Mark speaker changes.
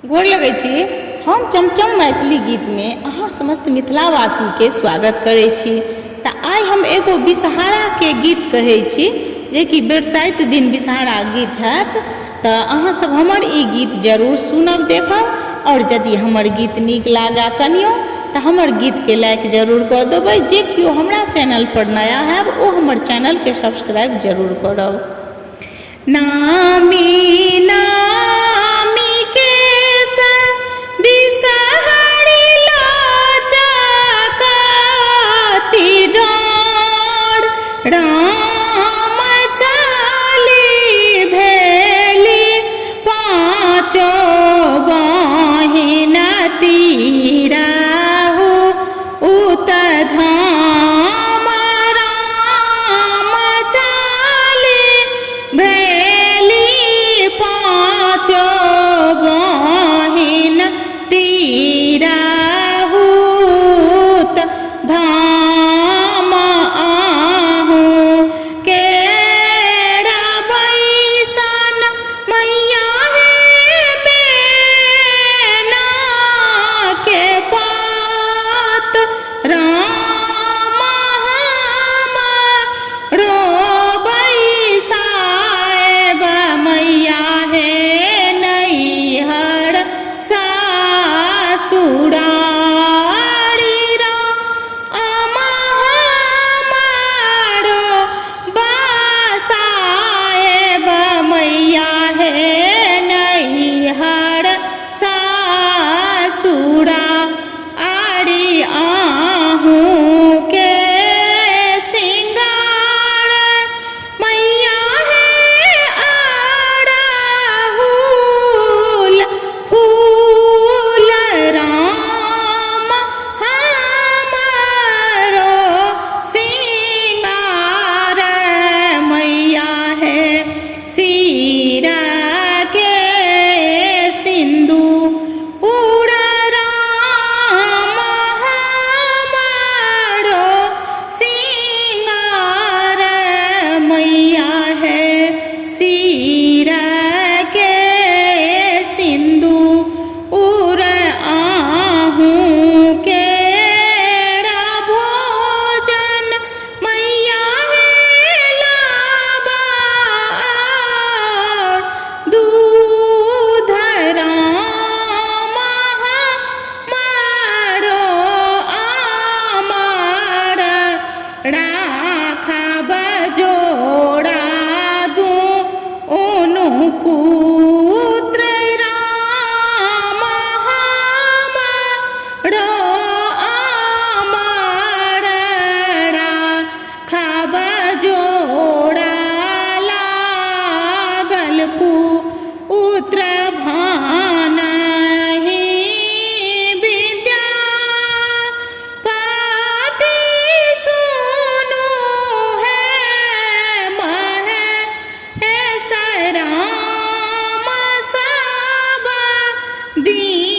Speaker 1: गोर लगै छी। हम चमचम मैथिली गीत में अहाँ समस्त मिथिलावासी के स्वागत करै छी। तऽ आइ हम एगो विषहारा के गीत कहै छी जे कि बरसाइत दिन विषहारा गीत हैत। तऽ अहाँ सब हमर ई गीत जरूर सुनब देखब और यदि हमर गीत नीक लागा कनियो तऽ हमर गीत के लाइक जरूर कऽ देबै। जे केओ हमरा चैनल पर नया हैब ओ हमर चैनल के सब्सक्राइब जरूर करब। नामी नामी के बिषहरि लचकती डाँड़ राम चाली भेली पाँचो बहिन तीराहु उत धाम राम चाली भेली पाँचो बहिन तीराहु उत धाम आहू केरा बैसन मैया है बेना के पात राम हमरो बैसाएब मैया है नैहर सासुरारी राम हमरो बसाएब मैया है नैहर सासुरारी आहू के सिंगार मैया है अड़हुल फूल राम हमरो सिंगार मैया है सिर के सिंदूर राम हमरो सिंगार मैया है सिर के सिंदूर आहू केरा भोजन मैया है लाबा और दूध राम हमरो आमर राखब जोड़ा दूनू पुत्र राम हमरो आमर राखब जोड़ा लागल पुत्र भानहि विद्यापति सुनु है महेश राम सब दिन